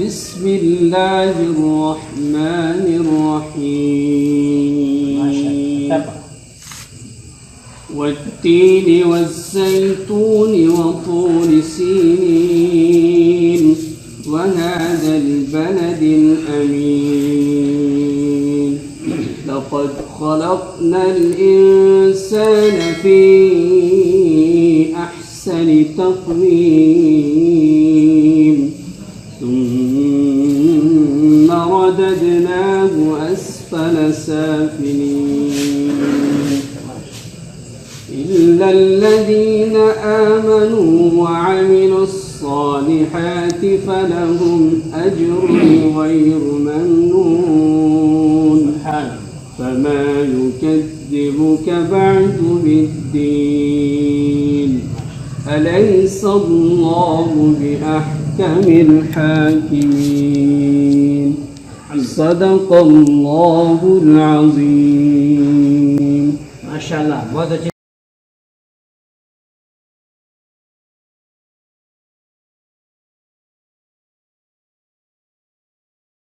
بسم الله الرحمن الرحيم والتين والزيتون وطور سينين وهذا البلد الأمين لقد خلقنا الإنسان في أحسن تقويم ثم رددناه أسفل سافلين إلا الذين آمنوا وعملوا الصالحات فلهم أجر غير ممنون فما يكذبك بعد بالدين أليس الله بأحكم الحاكمين صدق الله العظيم माशाल्लाह बहुत अच्छी